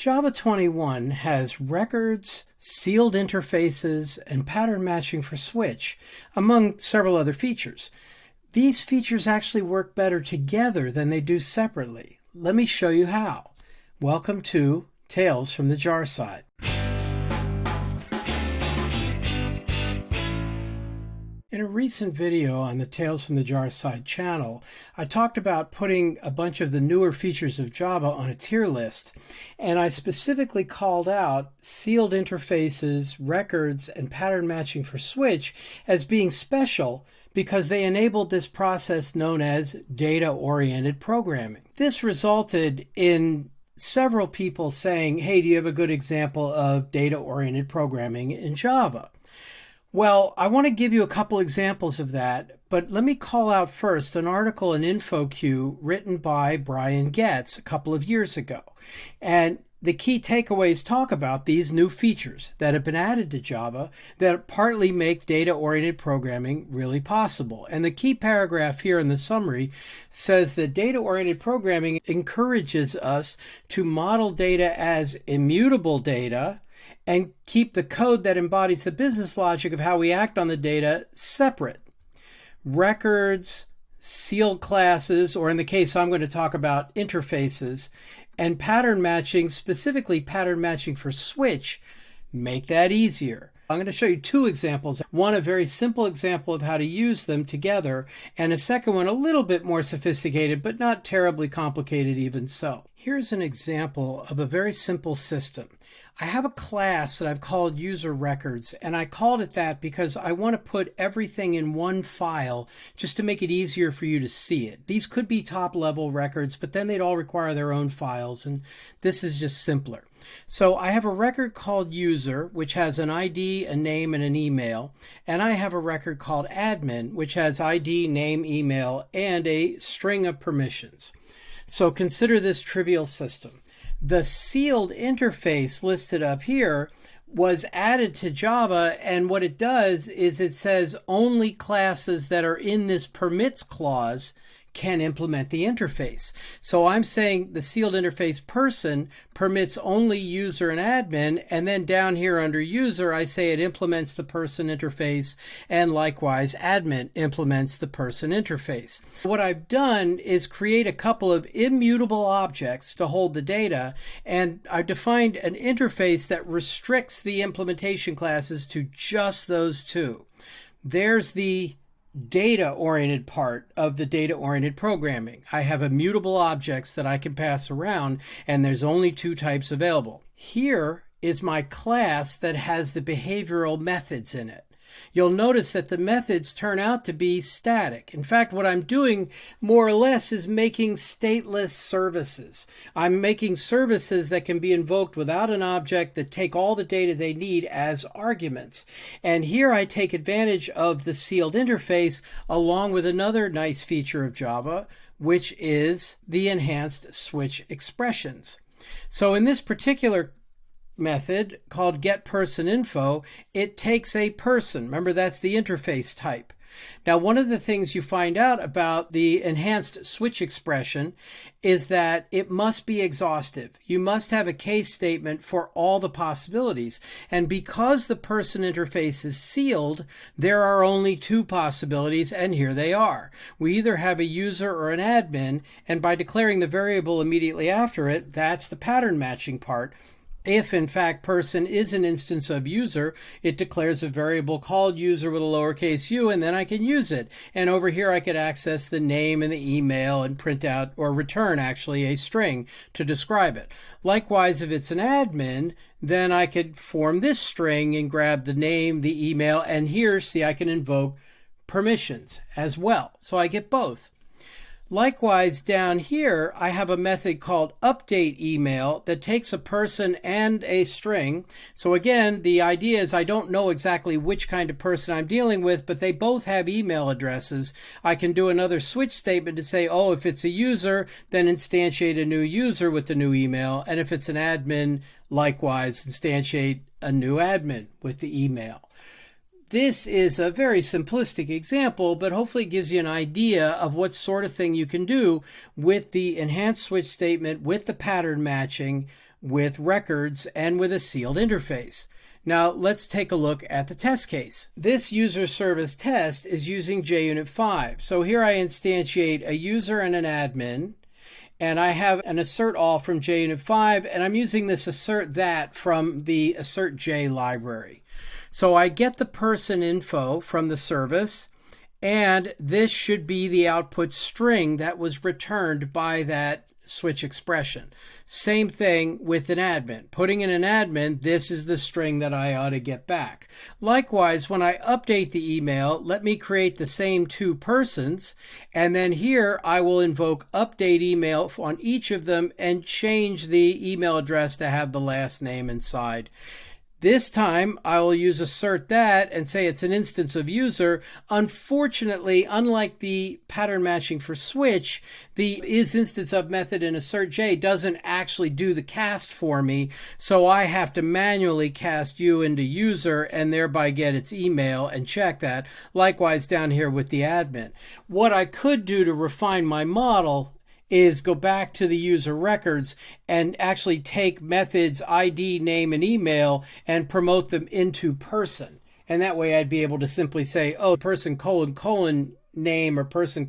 Java 21 has records, sealed interfaces, and pattern matching for switch, among several other features. These features actually work better together than they do separately. Let me show you how. Welcome to Tales from the Jar Side. In a recent video on the Tales from the Jar Side channel, I talked about putting a bunch of the newer features of Java on a tier list, and I specifically called out sealed interfaces, records, and pattern matching for switch as being special because they enabled this process known as data-oriented programming. This resulted in several people saying, hey, do you have a good example of data-oriented programming in Java? Well, I want to give you a couple examples of that, but let me call out first an article in InfoQ written by Brian Getz a couple of years ago. And the key takeaways talk about these new features that have been added to Java that partly make data-oriented programming really possible. And the key paragraph here in the summary says that data-oriented programming encourages us to model data as immutable data and keep the code that embodies the business logic of how we act on the data separate. Records, sealed classes, or in the case I'm going to talk about, interfaces, and pattern matching, specifically pattern matching for switch, make that easier. I'm going to show you two examples. One, a very simple example of how to use them together, and a second one a little bit more sophisticated, but not terribly complicated even so. Here's an example of a very simple system. I have a class that I've called user records, and I called it that because I want to put everything in one file just to make it easier for you to see it. These could be top-level records, but then they'd all require their own files, and this is just simpler. So I have a record called user, which has an ID, a name, and an email, and I have a record called admin, which has ID, name, email, and a string of permissions. So consider this trivial system. The sealed interface listed up here was added to Java, and what it does is it says only classes that are in this permits clause can implement the interface. So I'm saying the sealed interface person permits only user and admin, and then down here under user I say it implements the person interface, and likewise admin implements the person interface. What I've done is create a couple of immutable objects to hold the data, and I've defined an interface that restricts the implementation classes to just those two. There's the data-oriented part of the data-oriented programming. I have immutable objects that I can pass around, and there's only two types available. Here is my class that has the behavioral methods in it. You'll notice that the methods turn out to be static. In fact, what I'm doing more or less is making stateless services. I'm making services that can be invoked without an object that take all the data they need as arguments. And here I take advantage of the sealed interface along with another nice feature of Java, which is the enhanced switch expressions. So in this particular method called getPersonInfo, it takes a person. Remember, that's the interface type. Now, one of the things you find out about the enhanced switch expression is that it must be exhaustive. You must have a case statement for all the possibilities. And because the person interface is sealed, there are only two possibilities, and here they are. We either have a user or an admin, and by declaring the variable immediately after it, that's the pattern matching part. If, in fact, person is an instance of user, it declares a variable called user with a lowercase u, and then I can use it. And over here, I could access the name and the email and print out or return, actually, a string to describe it. Likewise, if it's an admin, then I could form this string and grab the name, the email, and here, see, I can invoke permissions as well. So I get both. Likewise, down here, I have a method called update email that takes a person and a string. So again, the idea is I don't know exactly which kind of person I'm dealing with, but they both have email addresses. I can do another switch statement to say, oh, if it's a user, then instantiate a new user with the new email. And if it's an admin, likewise, instantiate a new admin with the email. This is a very simplistic example, but hopefully it gives you an idea of what sort of thing you can do with the enhanced switch statement, with the pattern matching, with records and with a sealed interface. Now let's take a look at the test case. This user service test is using JUnit 5. So here I instantiate a user and an admin, and I have an assert all from JUnit 5, and I'm using this assert that from the assert J library. So I get the person info from the service, and this should be the output string that was returned by that switch expression. Same thing with an admin. Putting in an admin, this is the string that I ought to get back. Likewise, when I update the email, let me create the same two persons, and then here I will invoke update email on each of them and change the email address to have the last name inside. This time, I will use assert that and say it's an instance of user. Unfortunately, unlike the pattern matching for switch, the is instance of method in assert J doesn't actually do the cast for me, so I have to manually cast U into user and thereby get its email and check that. Likewise down here with the admin. What I could do to refine my model is go back to the user records and actually take methods ID, name, and email and promote them into person. And that way I'd be able to simply say, oh, person : name or person :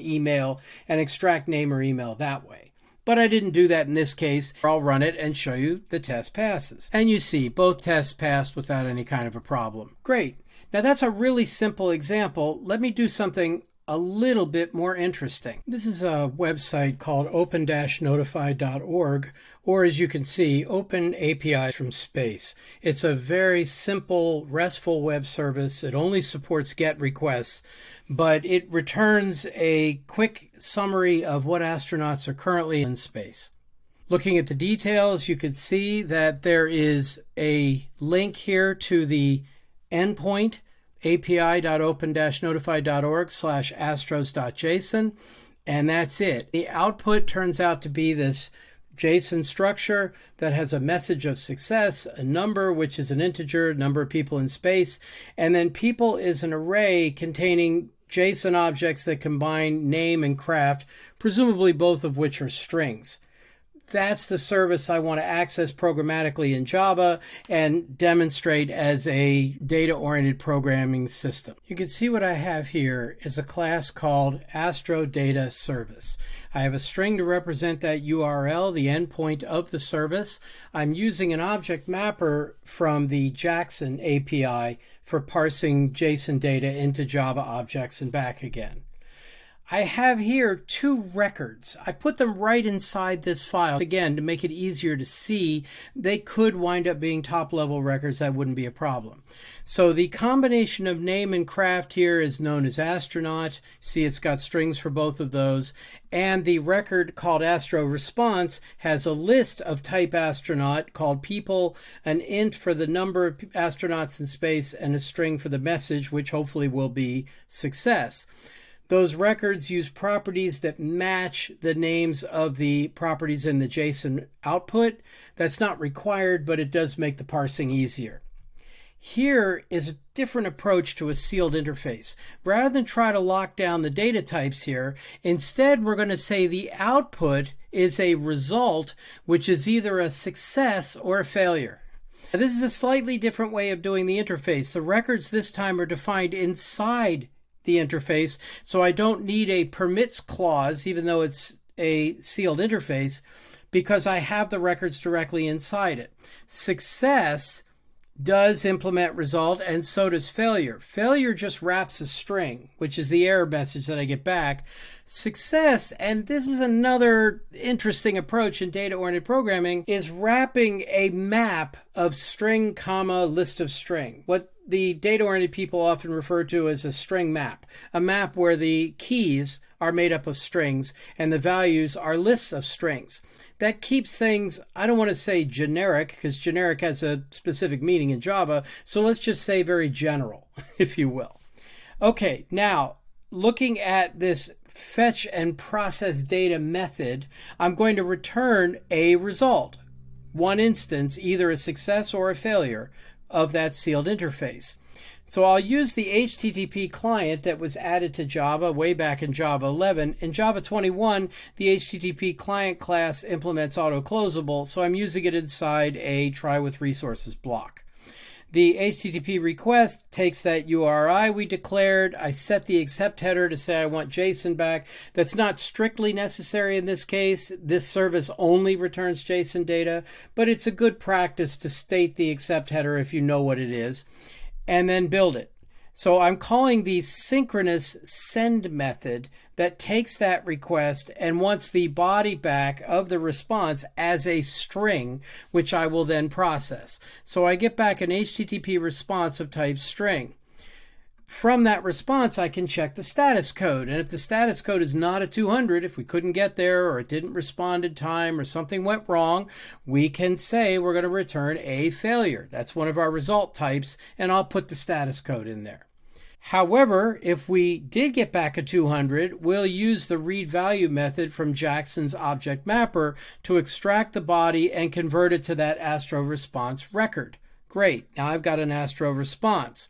email, and extract name or email that way. But I didn't do that in this case. I'll run it and show you the test passes. And you see both tests passed without any kind of a problem. Great. Now that's a really simple example. Let me do something a little bit more interesting. This is a website called open-notify.org, or as you can see, Open APIs from Space. It's a very simple RESTful web service. It only supports GET requests, but it returns a quick summary of what astronauts are currently in space. Looking at the details, you can see that there is a link here to the endpoint, api.open-notify.org/astros.json, and that's it. The output turns out to be this JSON structure that has a message of success, a number, which is an integer, number of people in space, and then people is an array containing JSON objects that combine name and craft, presumably both of which are strings. That's the service I want to access programmatically in Java and demonstrate as a data-oriented programming system. You can see what I have here is a class called AstroDataService. I have a string to represent that URL, the endpoint of the service. I'm using an object mapper from the Jackson API for parsing JSON data into Java objects and back again. I have here two records. I put them right inside this file. Again, to make it easier to see, they could wind up being top-level records. That wouldn't be a problem. So the combination of name and craft here is known as Astronaut. See, it's got strings for both of those. And the record called Astro Response has a list of type astronaut called people, an int for the number of astronauts in space, and a string for the message, which hopefully will be success. Those records use properties that match the names of the properties in the JSON output. That's not required, but it does make the parsing easier. Here is a different approach to a sealed interface. Rather than try to lock down the data types here, instead we're going to say the output is a result, which is either a success or a failure. Now, this is a slightly different way of doing the interface. The records this time are defined inside the interface, so I don't need a permits clause, even though it's a sealed interface, because I have the records directly inside it. Success does implement result, and so does failure. Failure just wraps a string, which is the error message that I get back. Success, and this is another interesting approach in data-oriented programming, is wrapping a map of string, comma, list of string. What the data-oriented people often refer to as a string map, a map where the keys are made up of strings and the values are lists of strings. That keeps things, I don't want to say generic, because generic has a specific meaning in Java, so let's just say very general, if you will. Okay, now, looking at this fetch and process data method, I'm going to return a result, one instance, either a success or a failure of that sealed interface. So I'll use the HTTP client that was added to Java way back in Java 11. In Java 21, the HTTP client class implements auto-closable, so I'm using it inside a try with resources block. The HTTP request takes that URI we declared. I set the accept header to say I want JSON back. That's not strictly necessary in this case. This service only returns JSON data, but it's a good practice to state the accept header if you know what it is, and then build it. So I'm calling the synchronous send method that takes that request and wants the body back of the response as a string, which I will then process. So I get back an HTTP response of type string. From that response, I can check the status code. And if the status code is not a 200, if we couldn't get there or it didn't respond in time or something went wrong, we can say we're going to return a failure. That's one of our result types, and I'll put the status code in there. However, if we did get back a 200, we'll use the read value method from Jackson's object mapper to extract the body and convert it to that Astro response record. Great, now I've got an Astro response.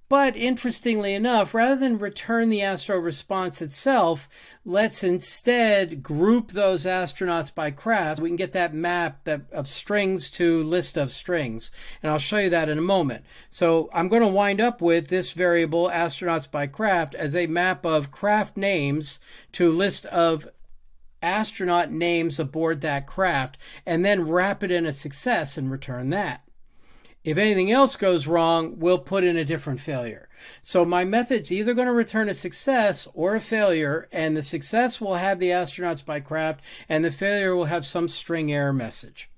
But interestingly enough, rather than return the Astro response itself, let's instead group those astronauts by craft. We can get that map of strings to list of strings. And I'll show you that in a moment. So I'm going to wind up with this variable astronauts by craft as a map of craft names to list of astronaut names aboard that craft, and then wrap it in a success and return that. If anything else goes wrong, we'll put in a different failure. So my method's either going to return a success or a failure, and the success will have the astronauts by craft, and the failure will have some string error message.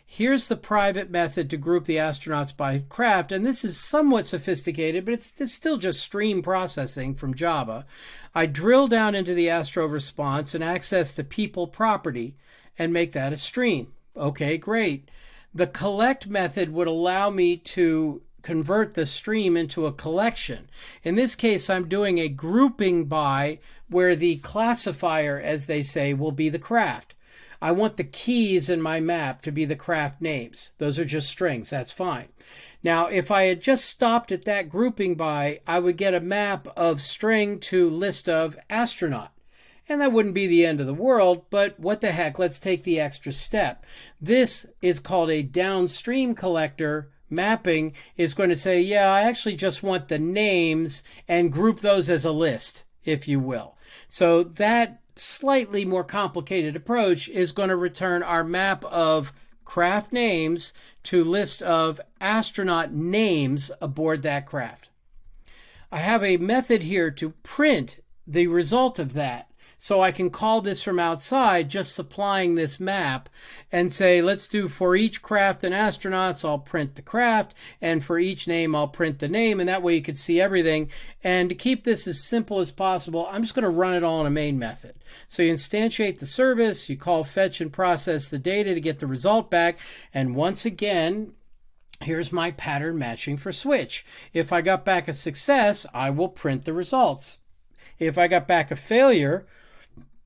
Here's the private method to group the astronauts by craft, and this is somewhat sophisticated, but it's still just stream processing from Java. I drill down into the Astro response and access the people property and make that a stream. Okay, great. The collect method would allow me to convert the stream into a collection. In this case, I'm doing a grouping by where the classifier, as they say, will be the craft. I want the keys in my map to be the craft names. Those are just strings. That's fine. Now, if I had just stopped at that grouping by, I would get a map of string to list of astronaut. And that wouldn't be the end of the world, but what the heck, let's take the extra step. This is called a downstream collector. Mapping is going to say, yeah, I actually just want the names and group those as a list, if you will. So that slightly more complicated approach is going to return our map of craft names to list of astronaut names aboard that craft. I have a method here to print the result of that. So I can call this from outside, just supplying this map, and say, let's do for each craft and astronauts, I'll print the craft, and for each name, I'll print the name, and that way you could see everything. And to keep this as simple as possible, I'm just going to run it all in a main method. So you instantiate the service, you call fetch and process the data to get the result back, and once again, here's my pattern matching for switch. If I got back a success, I will print the results. If I got back a failure,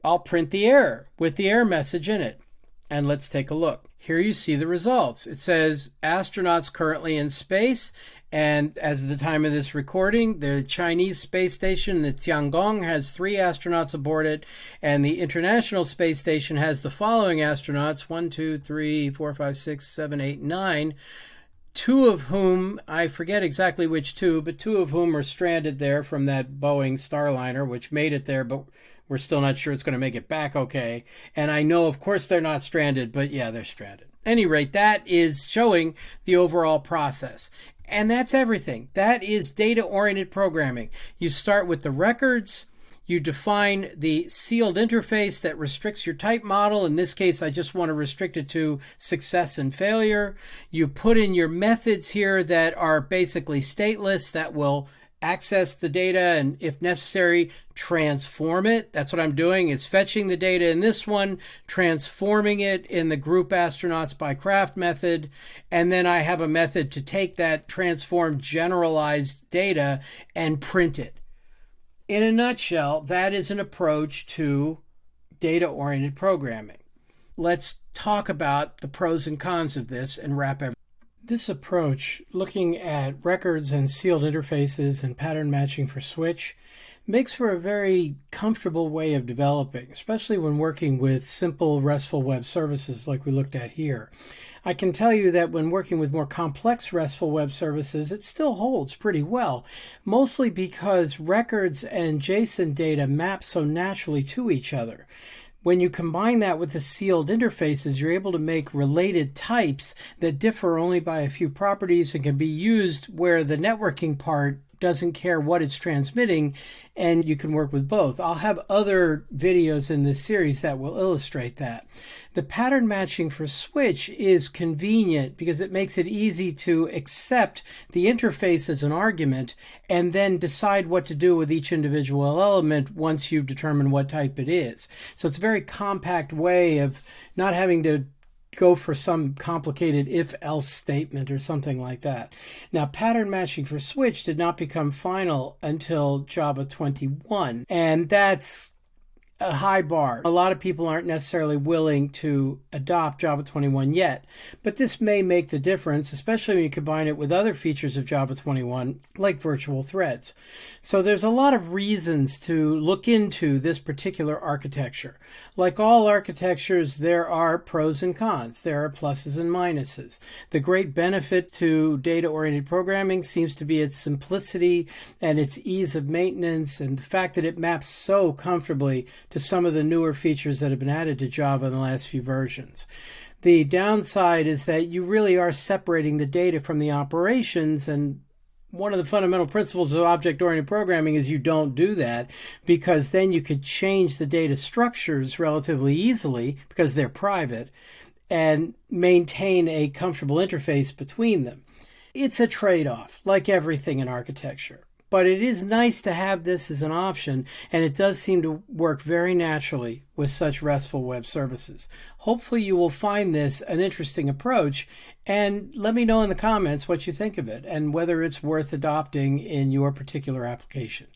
I'll print the error with the error message in it. And let's take a look. Here you see the results. It says astronauts currently in space, and as of the time of this recording, the Chinese space station, the Tiangong, has 3 astronauts aboard it, and the International Space Station has the following astronauts: 1, 2, 3, 4, 5, 6, 7, 8, 9. 2 of whom, I forget exactly which 2, but 2 of whom are stranded there from that Boeing Starliner, which made it there, but we're still not sure it's going to make it back okay. And I know, of course, they're not stranded, but yeah, they're stranded. At any rate, that is showing the overall process. And that's everything. That is data-oriented programming. You start with the records. You define the sealed interface that restricts your type model. In this case, I just want to restrict it to success and failure. You put in your methods here that are basically stateless, that will access the data and, if necessary, transform it. That's what I'm doing, is fetching the data in this one, transforming it in the group astronauts by craft method, and then I have a method to take that transformed generalized data and print it. In a nutshell, that is an approach to data-oriented programming. Let's talk about the pros and cons of this and wrap everything. This approach, looking at records and sealed interfaces and pattern matching for switch, makes for a very comfortable way of developing, especially when working with simple RESTful web services like we looked at here. I can tell you that when working with more complex RESTful web services, it still holds pretty well, mostly because records and JSON data map so naturally to each other. When you combine that with the sealed interfaces, you're able to make related types that differ only by a few properties and can be used where the networking part doesn't care what it's transmitting, and you can work with both. I'll have other videos in this series that will illustrate that. The pattern matching for switch is convenient because it makes it easy to accept the interface as an argument and then decide what to do with each individual element once you've determined what type it is. So it's a very compact way of not having to go for some complicated if-else statement or something like that. Now, pattern matching for switch did not become final until Java 21, and that's a high bar. A lot of people aren't necessarily willing to adopt Java 21 yet, but this may make the difference, especially when you combine it with other features of Java 21, like virtual threads. So there's a lot of reasons to look into this particular architecture. Like all architectures, there are pros and cons. There are pluses and minuses. The great benefit to data-oriented programming seems to be its simplicity and its ease of maintenance, and the fact that it maps so comfortably to some of the newer features that have been added to Java in the last few versions. The downside is that you really are separating the data from the operations, and one of the fundamental principles of object-oriented programming is you don't do that, because then you could change the data structures relatively easily because they're private and maintain a comfortable interface between them. It's a trade-off, like everything in architecture. But it is nice to have this as an option, and it does seem to work very naturally with such RESTful web services. Hopefully you will find this an interesting approach, and let me know in the comments what you think of it and whether it's worth adopting in your particular application.